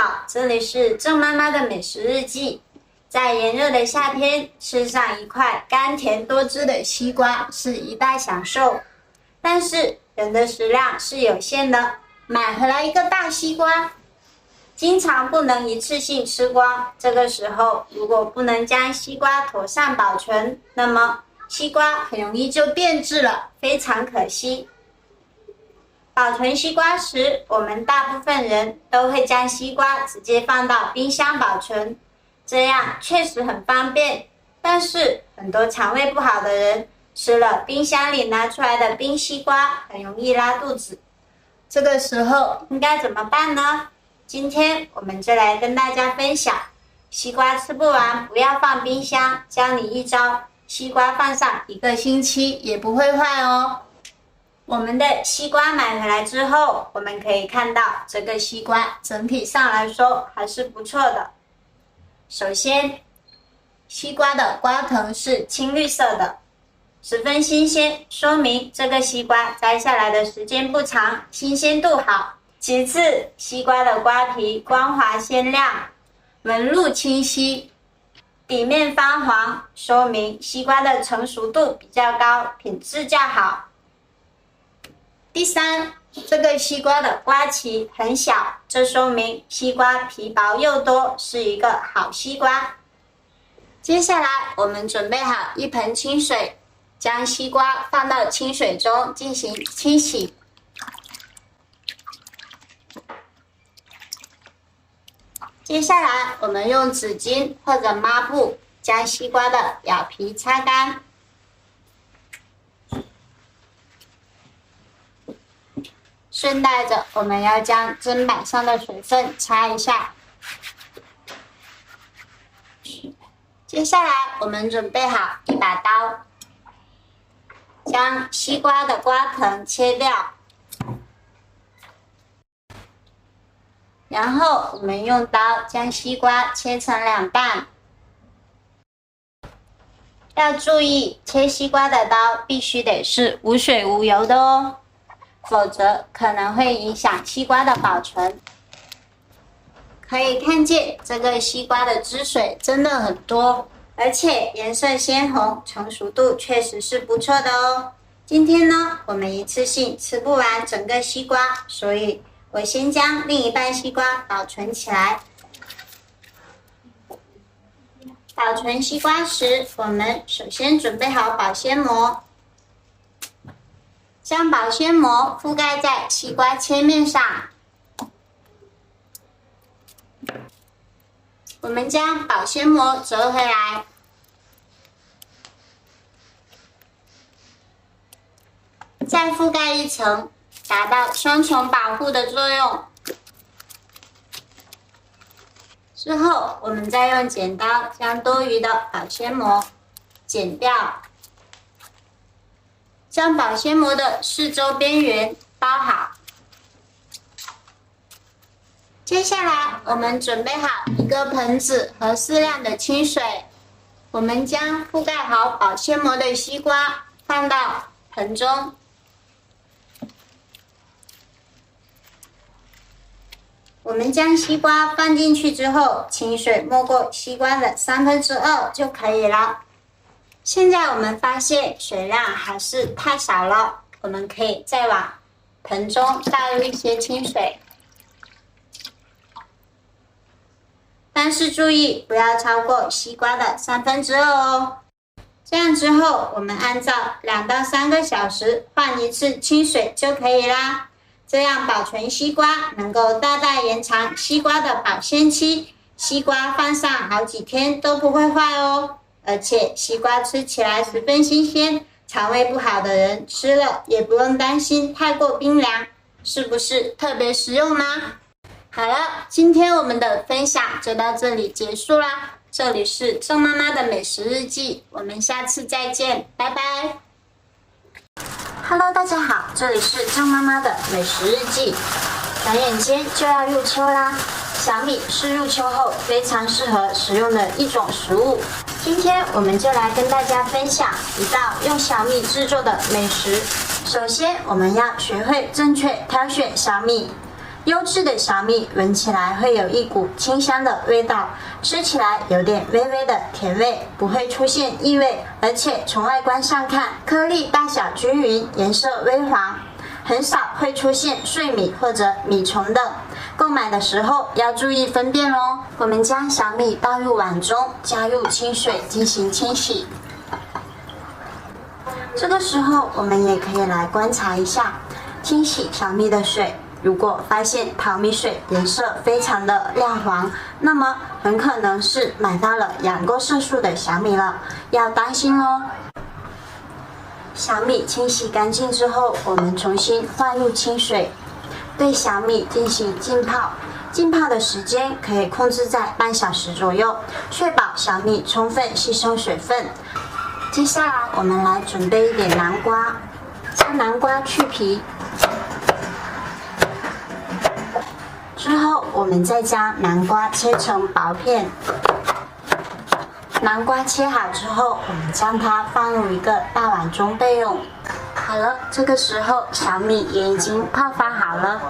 好，这里是郑妈妈的美食日记。在炎热的夏天，吃上一块甘甜多汁的西瓜是一大享受。但是人的食量是有限的，买回来一个大西瓜，经常不能一次性吃光。这个时候，如果不能将西瓜妥善保存，那么西瓜很容易就变质了，非常可惜。保存西瓜时，我们大部分人都会将西瓜直接放到冰箱保存，这样确实很方便。但是很多肠胃不好的人吃了冰箱里拿出来的冰西瓜，很容易拉肚子。这个时候应该怎么办呢？今天我们就来跟大家分享，西瓜吃不完不要放冰箱，教你一招，西瓜放上1个星期也不会坏哦。我们的西瓜买回来之后，我们可以看到这个西瓜整体上来说还是不错的。首先，西瓜的瓜藤是青绿色的，十分新鲜，说明这个西瓜摘下来的时间不长，新鲜度好。其次，西瓜的瓜皮光滑鲜亮，纹路清晰，底面发黄，说明西瓜的成熟度比较高，品质较好。第三，这个西瓜的瓜期很小，这说明西瓜皮薄又多，是一个好西瓜。接下来我们准备好一盆清水，将西瓜放到清水中进行清洗。接下来我们用纸巾或者抹布将西瓜的表皮擦干。顺带着，我们要将砧板上的水分擦一下。接下来，我们准备好一把刀，将西瓜的瓜藤切掉，然后我们用刀将西瓜切成2半。要注意，切西瓜的刀必须得是无水无油的哦。否则可能会影响西瓜的保存。可以看见这个西瓜的汁水真的很多，而且颜色鲜红，成熟度确实是不错的哦。今天呢，我们一次性吃不完整个西瓜，所以我先将另一半西瓜保存起来。保存西瓜时，我们首先准备好保鲜膜，将保鲜膜覆盖在西瓜切面上。我们将保鲜膜折回来，再覆盖一层，达到双重保护的作用。之后，我们再用剪刀将多余的保鲜膜剪掉，将保鲜膜的四周边缘包好。接下来，我们准备好一个盆子和适量的清水，我们将覆盖好保鲜膜的西瓜放到盆中。我们将西瓜放进去之后，清水没过西瓜的2/3就可以了。现在我们发现水量还是太少了，我们可以再往盆中倒入一些清水，但是注意不要超过西瓜的2/3哦。这样之后，我们按照2到3个小时换一次清水就可以啦。这样保存西瓜能够大大延长西瓜的保鲜期，西瓜放上好几天都不会坏哦。而且西瓜吃起来十分新鲜，肠胃不好的人吃了也不用担心太过冰凉，是不是特别实用呢？好了，今天我们的分享就到这里结束啦。这里是郑妈妈的美食日记，我们下次再见，拜拜。Hello， 大家好，这里是郑妈妈的美食日记。转眼间就要入秋啦，小米是入秋后非常适合食用的一种食物。今天我们就来跟大家分享一道用小米制作的美食。首先，我们要学会正确挑选小米，优质的小米闻起来会有一股清香的味道，吃起来有点微微的甜味，不会出现异味，而且从外观上看，颗粒大小均匀，颜色微黄，很少会出现碎米或者米虫等。购买的时候要注意分辨哦。我们将小米倒入碗中，加入清水进行清洗。这个时候，我们也可以来观察一下清洗小米的水。如果发现淘米水颜色非常的亮黄，那么很可能是买到了养过色素的小米了，要当心哦。小米清洗干净之后，我们重新换入清水，对小米进行浸泡。浸泡的时间可以控制在半小时左右，确保小米充分吸收水分。接下来我们来准备一点南瓜，将南瓜去皮。之后，我们再将南瓜切成薄片。南瓜切好之后，我们将它放入一个大碗中备用。好了，这个时候小米也已经泡发好了。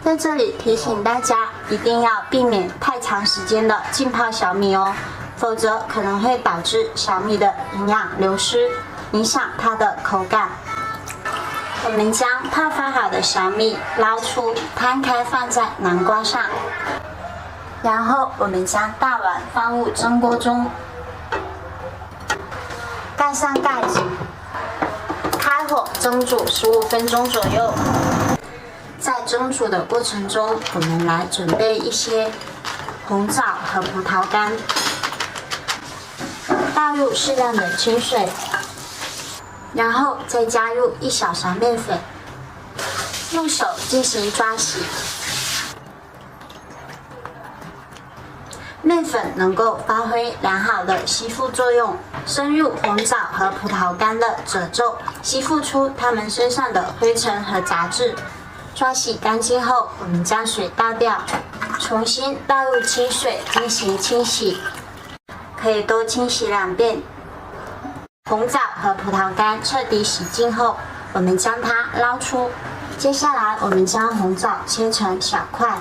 在这里提醒大家，一定要避免太长时间的浸泡小米哦，否则可能会导致小米的营养流失，影响它的口感。我们将泡发好的小米捞出，摊开放在南瓜上，然后我们将大碗放入蒸锅中，盖上盖子，开火蒸煮15分钟左右。在蒸煮的过程中，我们来准备一些红枣和葡萄干，倒入适量的清水。然后再加入1小勺面粉，用手进行抓洗。面粉能够发挥良好的吸附作用，深入红枣和葡萄干的褶皱，吸附出它们身上的灰尘和杂质。抓洗干净后，我们将水倒掉，重新倒入清水进行清洗，可以多清洗2遍。红枣和葡萄干彻底洗净后，我们将它捞出。接下来，我们将红枣切成小块，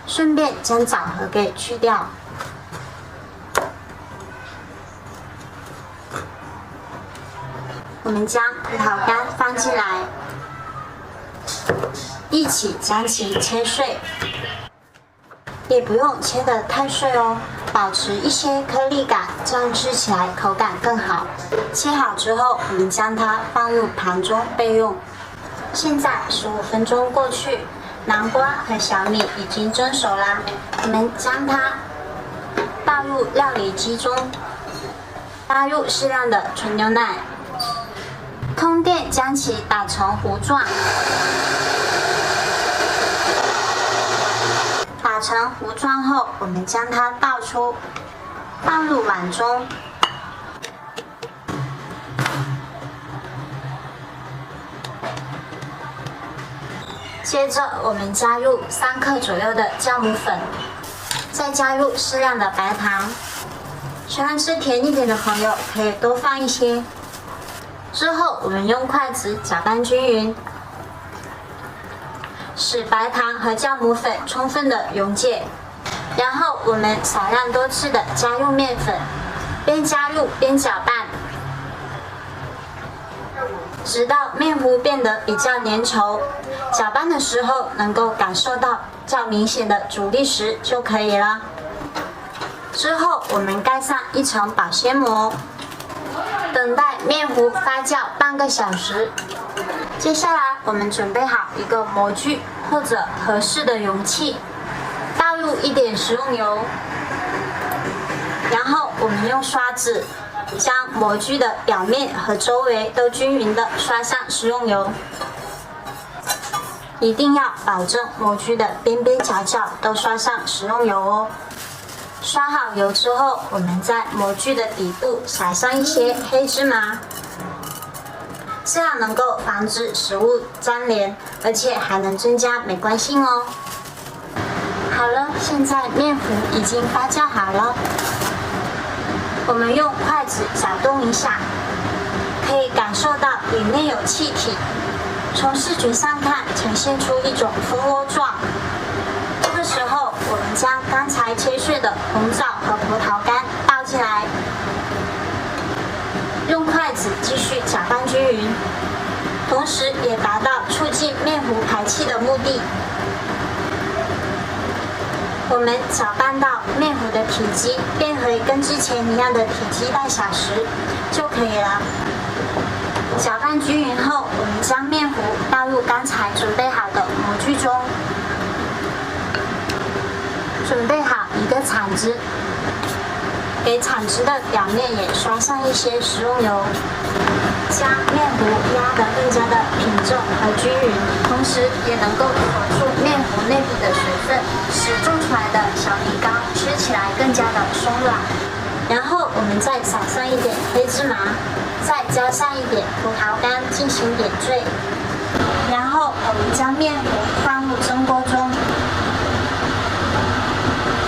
顺便将枣核给去掉。我们将葡萄干放进来，一起将其切碎。也不用切得太碎哦，保持一些颗粒感，这样吃起来口感更好。切好之后，我们将它放入盘中备用。现在15分钟过去，南瓜和小米已经蒸熟啦。我们将它倒入料理机中，加入适量的纯牛奶，通电将其打成糊状。打成糊状后，我们将它倒出，放入碗中。接着，我们加入3克左右的酵母粉，再加入适量的白糖。喜欢吃甜一点的朋友可以多放一些。之后，我们用筷子搅拌均匀。使白糖和酵母粉充分的溶解，然后我们少量多次的加入面粉，边加入边搅拌，直到面糊变得比较粘稠。搅拌的时候能够感受到较明显的阻力时就可以了。之后我们盖上一层保鲜膜，等待面糊发酵半个小时。接下来，我们准备好一个模具或者合适的容器，倒入一点食用油，然后我们用刷子将模具的表面和周围都均匀的刷上食用油，一定要保证模具的边边角角都刷上食用油哦。刷好油之后，我们在模具的底部撒上一些黑芝麻。这样能够防止食物粘连，而且还能增加美观性哦。好了，现在面糊已经发酵好了，我们用筷子搅动一下，可以感受到里面有气体，从视觉上看呈现出一种蜂窝状。这个时候，我们将刚才切碎的红枣和葡萄干倒进来，用筷子继续搅拌均匀，同时也达到促进面糊排气的目的。我们搅拌到面糊的体积变回跟之前一样的体积大小时就可以了。搅拌均匀后，我们将面糊倒入刚才准备好的模具中，准备好一个铲子，给铲子的表面也刷上一些食用油，将面糊压得更加的平整和均匀，同时也能够锁住面糊内部的水分，使做出来的小米糕吃起来更加的松软。然后我们再撒上一点黑芝麻，再加上一点葡萄干进行点缀，然后我们将面糊放入蒸锅中，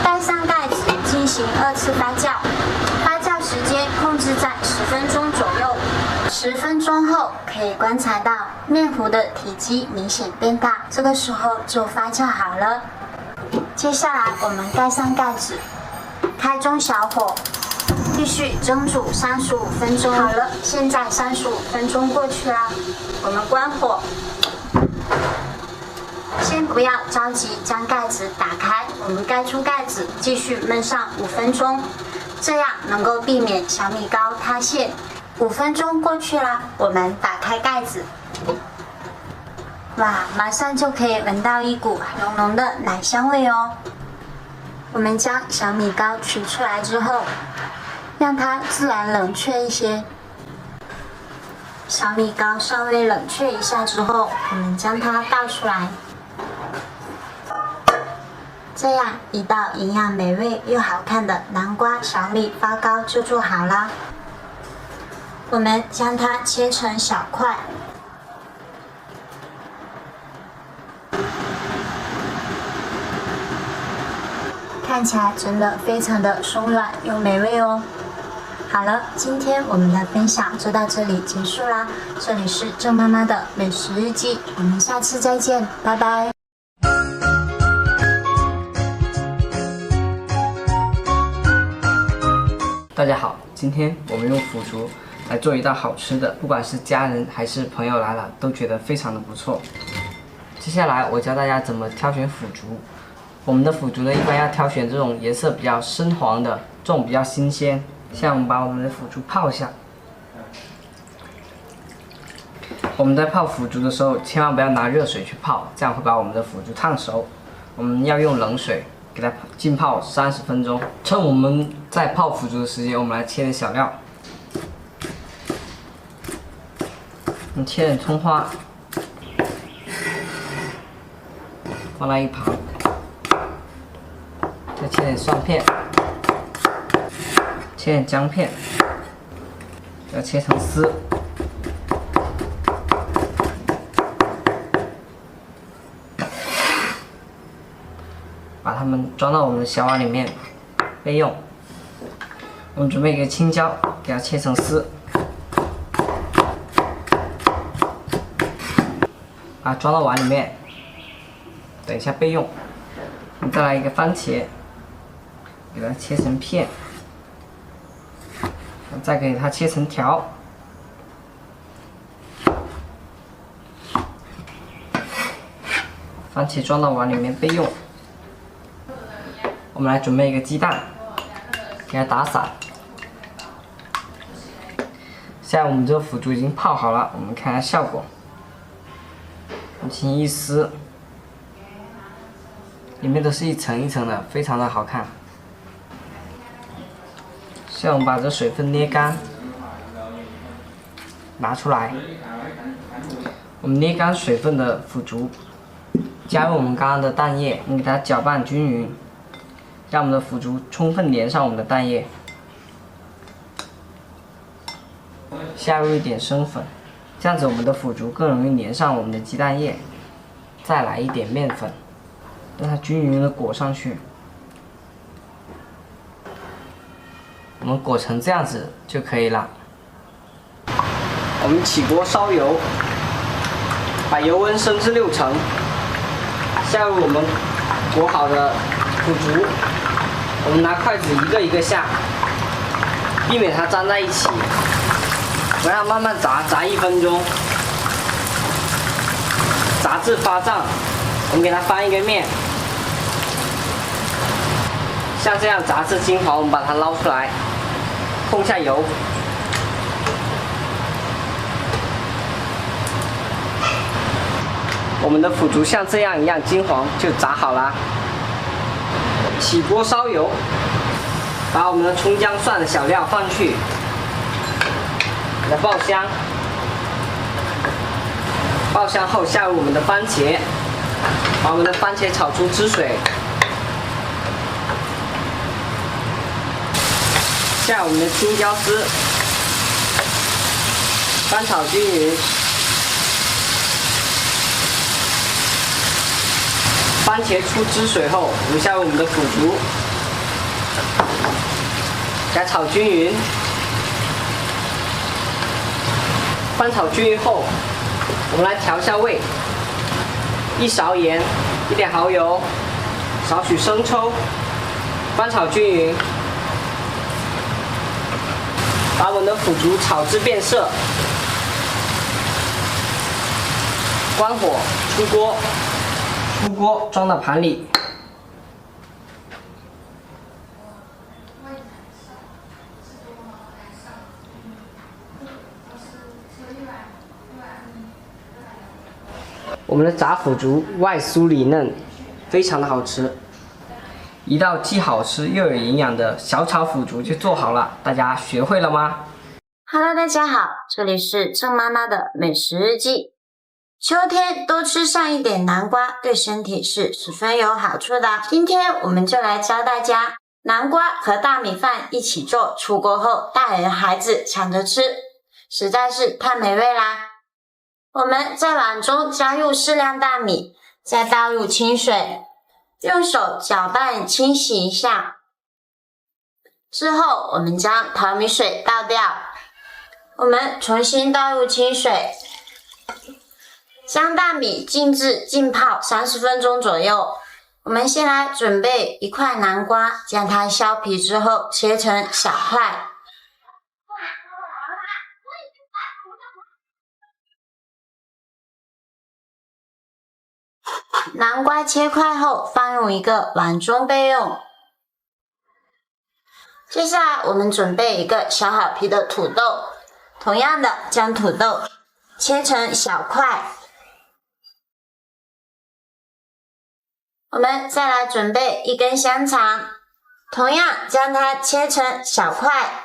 盖上盖子进行2次发酵，发酵时间控制在10分钟左右。10分钟后可以观察到面糊的体积明显变大，这个时候就发酵好了。接下来我们盖上盖子，开中小火，继续蒸煮35分钟。好了，现在35分钟过去啦，我们关火。先不要着急将盖子打开，我们盖出盖子，继续焖上5分钟，这样能够避免小米糕塌陷。5分钟过去啦，我们打开盖子，哇，马上就可以闻到一股浓浓的奶香味哦。我们将小米糕取出来之后，让它自然冷却一些。小米糕稍微冷却一下之后，我们将它倒出来。这样一道营养美味又好看的南瓜小米发糕就做好啦。我们将它切成小块，看起来真的非常的松软又美味哦。好了，今天我们的分享就到这里结束啦。这里是郑妈妈的美食日记，我们下次再见，拜拜。大家好，今天我们用腐竹来做一道好吃的，不管是家人还是朋友来了，都觉得非常的不错。接下来我教大家怎么挑选腐竹。我们的腐竹呢，一般要挑选这种颜色比较深黄的，这种比较新鲜。像我们把我们的腐竹泡一下。我们在泡腐竹的时候，千万不要拿热水去泡，这样会把我们的腐竹烫熟。我们要用冷水给它浸泡30分钟。趁我们在泡腐竹的时间，我们来切点小料。我们切点葱花，放在一旁，再切点蒜片，切点姜片，要切成丝。把它们装到我们的小碗里面备用。我们准备一个青椒，给它切成丝，把它装到碗里面，等一下备用。我们再来一个番茄，给它切成片，再给它切成条。番茄装到碗里面备用。我们来准备一个鸡蛋，给它打散。现在我们这个腐竹已经泡好了，我们看下效果。我们轻轻一撕，里面都是一层一层的，非常的好看。现在我们把这水分捏干，拿出来。我们捏干水分的腐竹，加入我们刚刚的蛋液，我们给它搅拌均匀。让我们的腐竹充分连上我们的蛋液，下入一点生粉，这样子我们的腐竹更容易连上我们的鸡蛋液。再来一点面粉，让它均匀的裹上去。我们裹成这样子就可以了。我们起锅烧油，把油温升至6成，下入我们裹好的腐竹，我们拿筷子一个一个下，避免它粘在一起，我让它慢慢炸1分钟，炸至发胀，我们给它翻一个面，像这样炸至金黄，我们把它捞出来，控下油。我们的腐竹像这样一样金黄，就炸好啦。起锅烧油，把我们的葱姜蒜的小料放去，给它爆香。爆香后下入我们的番茄，把我们的番茄炒出汁水，下我们的青椒丝，翻炒均匀。番茄出汁水后，我们下入我们的腐竹，给它炒均匀。翻炒均匀后，我们来调下味：1勺盐，1点蚝油，少许生抽，翻炒均匀。把我们的腐竹炒至变色，关火出锅。出锅装到盘里。我们的炸腐竹外酥里嫩，非常的好吃。一道既好吃又有营养的小炒腐竹就做好了，大家学会了吗 ？Hello， 大家好，这里是郑妈妈的美食日记。秋天多吃上一点南瓜，对身体是十分有好处的。今天我们就来教大家南瓜和大米饭一起做，出锅后大人孩子抢着吃，实在是太美味啦。我们在碗中加入适量大米，再倒入清水，用手搅拌清洗一下。之后我们将淘米水倒掉，我们重新倒入清水，将大米静置浸泡30分钟左右。我们先来准备1块南瓜，将它削皮之后切成小块。南瓜切块后放入一个碗中备用。接下来我们准备一个削好皮的土豆，同样的将土豆切成小块。我们再来准备1根香肠，同样将它切成小块。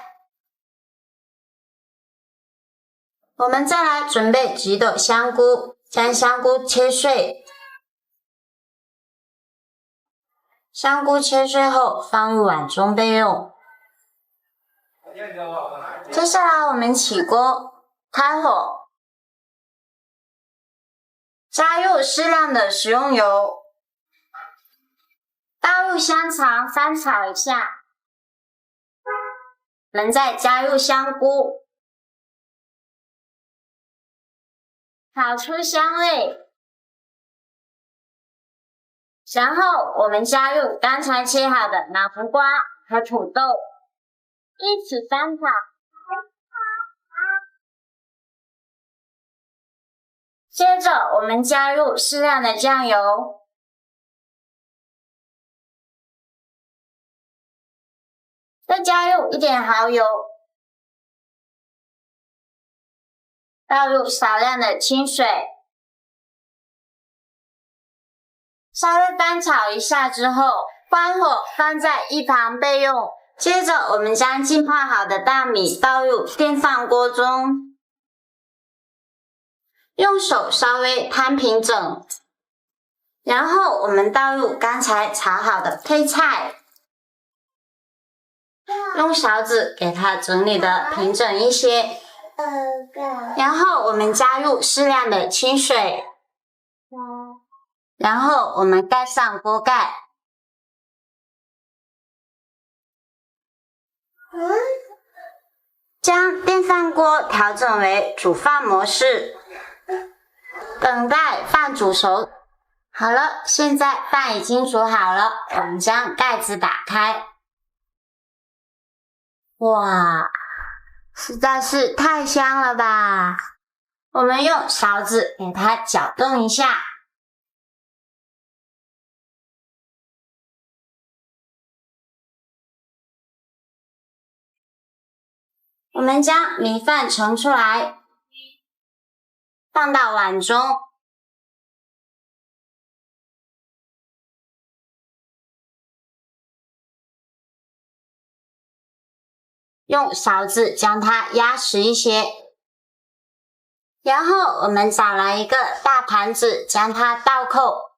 我们再来准备几朵香菇，将香菇切碎。香菇切碎后放入碗中备用。接下来我们起锅，开火，加入适量的食用油，倒入香肠翻炒一下，我们再加入香菇，炒出香味。然后我们加入刚才切好的南瓜和土豆，一起翻炒。接着我们加入适量的酱油，再加入1点蚝油，倒入少量的清水，稍微翻炒一下之后，关火放在一旁备用。接着我们将浸泡好的大米倒入电饭锅中，用手稍微摊平整，然后我们倒入刚才炒好的配菜，用勺子给它整理的平整一些，然后我们加入适量的清水，然后我们盖上锅盖，将电饭锅调整为煮饭模式。等待饭煮熟。好了，现在饭已经煮好了，我们将盖子打开。哇，实在是太香了吧！我们用勺子给它搅动一下。我们将米饭盛出来，放到碗中。用勺子将它压实一些，然后我们找来一个大盘子，将它倒扣。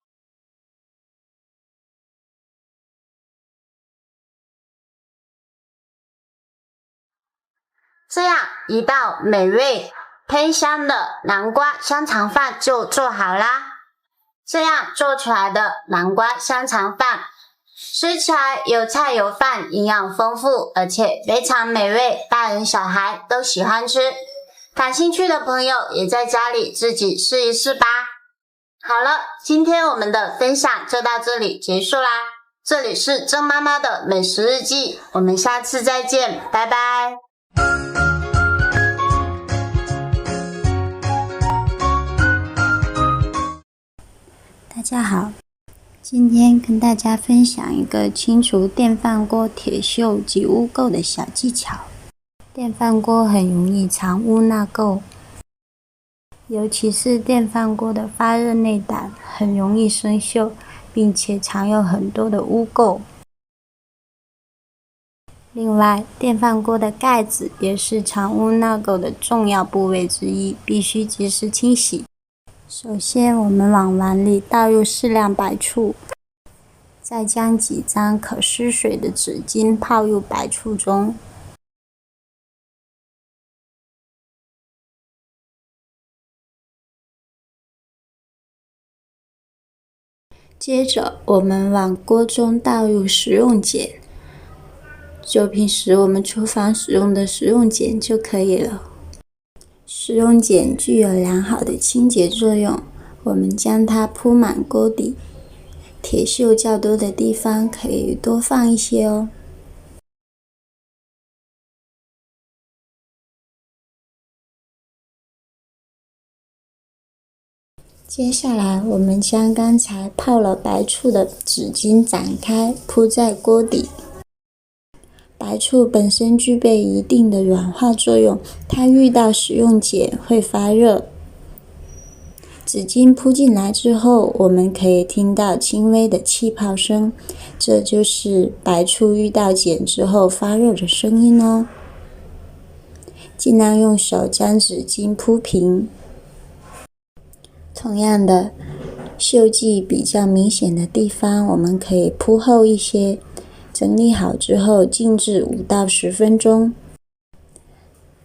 这样一道美味喷香的南瓜香肠饭就做好啦。这样做出来的南瓜香肠饭吃起来有菜有饭，营养丰富，而且非常美味，大人小孩都喜欢吃。感兴趣的朋友也在家里自己试一试吧。好了，今天我们的分享就到这里结束啦。这里是郑妈妈的美食日记，我们下次再见，拜拜。大家好，今天跟大家分享一个清除电饭锅铁锈及污垢的小技巧。电饭锅很容易藏污纳垢，尤其是电饭锅的发热内胆很容易生锈，并且藏有很多的污垢。另外，电饭锅的盖子也是藏污纳垢的重要部位之一，必须及时清洗。首先，我们往碗里倒入适量白醋，再将几张可湿水的纸巾泡入白醋中。接着，我们往锅中倒入食用碱，就平时我们厨房使用的食用碱就可以了。食用碱具有良好的清洁作用，我们将它铺满锅底，铁锈较多的地方可以多放一些哦。接下来，我们将刚才泡了白醋的纸巾展开，铺在锅底。白醋本身具备一定的软化作用，它遇到食用碱会发热。纸巾铺进来之后，我们可以听到轻微的气泡声，这就是白醋遇到碱之后发热的声音哦。尽量用手将纸巾铺平。同样的，锈迹比较明显的地方，我们可以铺厚一些。整理好之后，静置5到10分钟，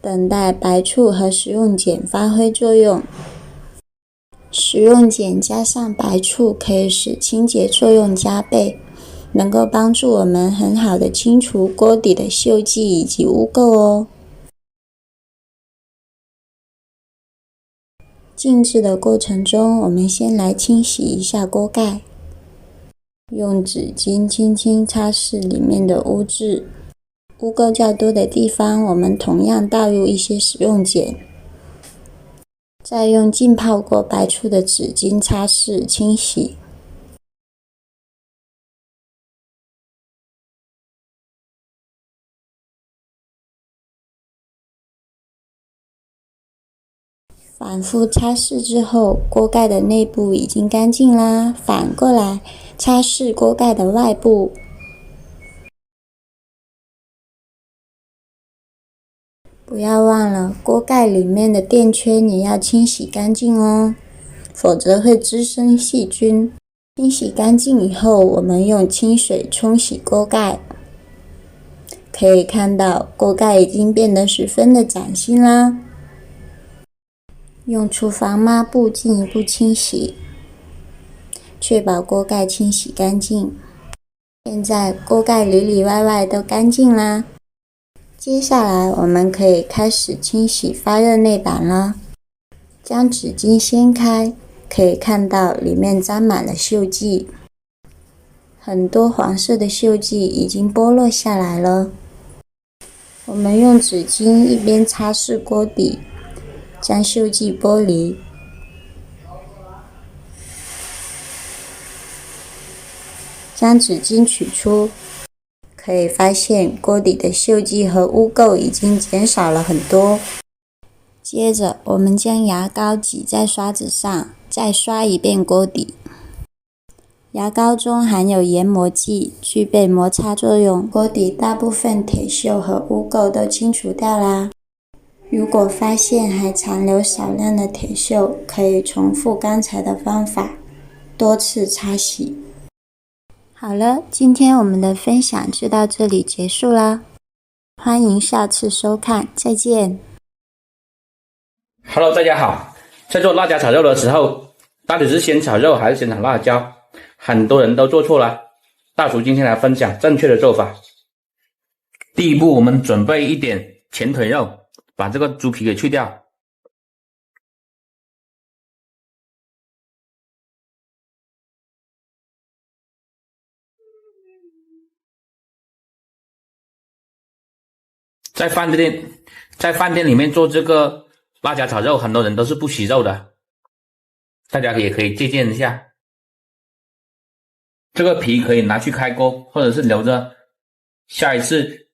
等待白醋和食用碱发挥作用。食用碱加上白醋可以使清洁作用加倍，能够帮助我们很好的清除锅底的锈迹以及污垢哦。静置的过程中，我们先来清洗一下锅盖。用纸巾轻轻擦拭里面的污渍，污垢较多的地方，我们同样倒入一些食用碱，再用浸泡过白醋的纸巾擦拭清洗。反复擦拭之后，锅盖的内部已经干净啦。反过来擦拭锅盖的外部。不要忘了，锅盖里面的垫圈也要清洗干净哦，否则会滋生细菌。清洗干净以后，我们用清水冲洗锅盖。可以看到，锅盖已经变得十分的崭新啦。用厨房抹布进一步清洗，确保锅盖清洗干净。现在锅盖里里外外都干净啦。接下来我们可以开始清洗发热内板了。将纸巾掀开，可以看到里面沾满了锈迹，很多黄色的锈迹已经剥落下来了。我们用纸巾一边擦拭锅底，将锈迹剥离。将纸巾取出，可以发现锅底的锈迹和污垢已经减少了很多。接着，我们将牙膏挤在刷子上，再刷一遍锅底。牙膏中含有研磨剂，具备摩擦作用，锅底大部分铁锈和污垢都清除掉啦。如果发现还残留少量的铁锈，可以重复刚才的方法，多次擦洗。好了，今天我们的分享就到这里结束啦，欢迎下次收看，再见。Hello， 大家好。在做辣椒炒肉的时候，到底是先炒肉还是先炒辣椒？很多人都做错了。大厨今天来分享正确的做法。第一步，我们准备一点前腿肉，把这个猪皮给去掉。在饭店里面做这个辣椒炒肉，很多人都是不洗肉的，大家也可以借鉴一下。这个皮可以拿去开锅，或者是留着下一次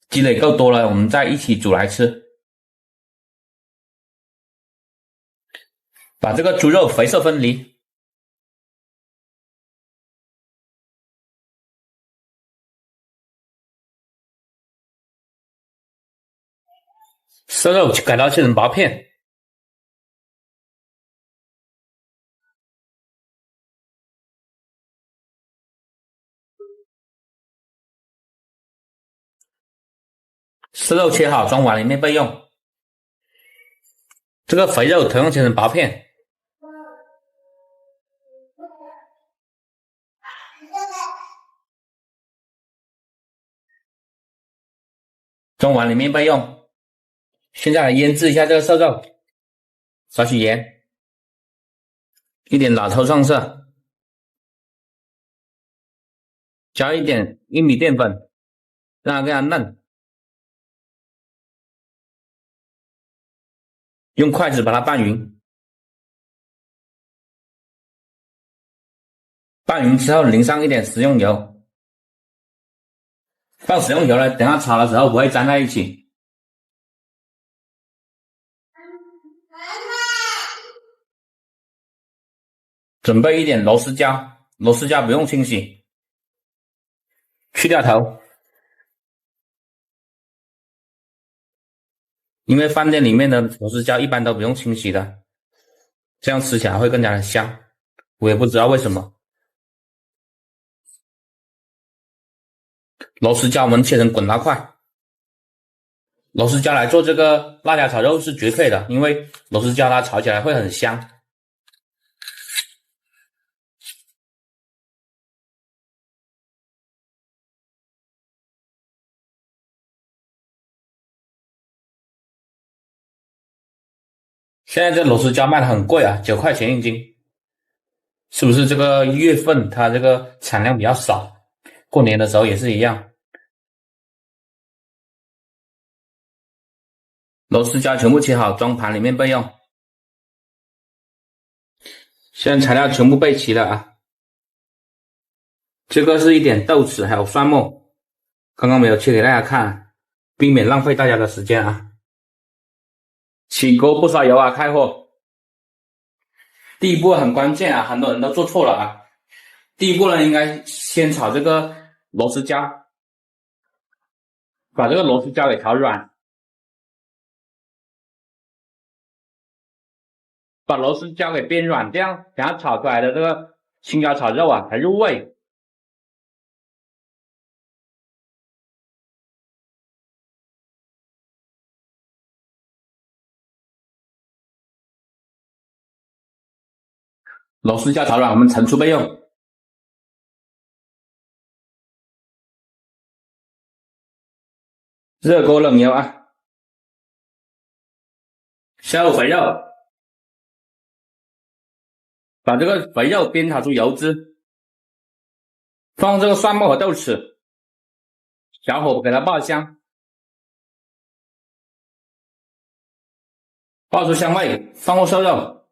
积累够多了，我们再一起煮来吃。把这个猪肉肥瘦分离。瘦肉改刀切成薄片。瘦肉切好装碗里面备用。这个肥肉同样切成薄片。装碗里面备用。现在来腌制一下这个瘦肉，少许盐，一点老抽上色，加一点玉米淀粉，让它更加嫩。用筷子把它拌匀，拌匀之后淋上一点食用油。放食用油呢，等下炒的时候不会粘在一起。准备一点螺丝椒，螺丝椒不用清洗，去掉头。因为饭店里面的螺丝椒一般都不用清洗的，这样吃起来会更加的香，我也不知道为什么。螺丝椒我们切成滚刀块。螺丝椒来做这个辣椒炒肉是绝配的，因为螺丝椒它炒起来会很香。现在这螺丝椒卖的很贵啊，9块钱一斤，是不是这个月份它这个产量比较少？过年的时候也是一样。螺丝椒全部切好，装盘里面备用。现在材料全部备齐了啊。这个是一点豆豉还有蒜末，刚刚没有切给大家看，避免浪费大家的时间啊。起锅不刷油啊，开火。第一步很关键啊，很多人都做错了啊。第一步呢，应该先炒这个螺丝椒，把这个螺丝椒给炒软，把螺丝椒给煸软，这样等下炒出来的这个青椒炒肉啊才入味。螺丝椒炒软，我们盛出备用。热锅冷油啊，下入肥肉，把这个肥肉煸炒出油脂，放入这个蒜末和豆豉，小火给它爆香，爆出香味，放入瘦肉，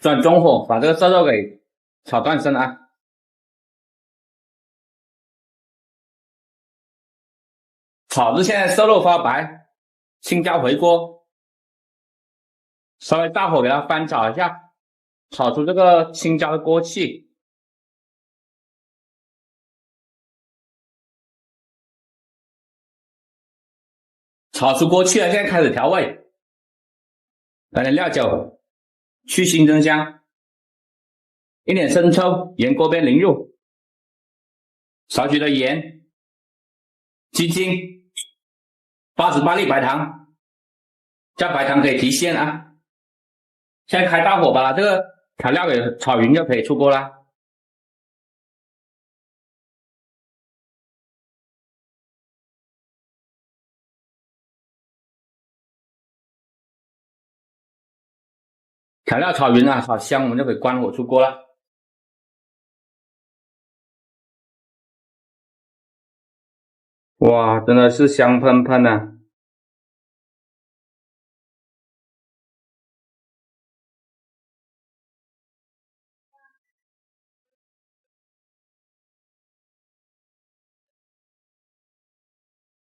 转中火把这个瘦肉给炒断生啊。炒至现在瘦肉发白，青椒回锅，稍微大火给它翻炒一下，炒出这个青椒的锅气。炒出锅气了，现在开始调味，来点料酒，去腥增香，一点生抽沿锅边淋入，少许的盐，鸡精，88粒白糖，加白糖可以提鲜啊。现在开大火把这个调料给炒匀就可以出锅啦。调料炒匀了，炒香，我们就可以关火出锅了。哇，真的是香喷喷的。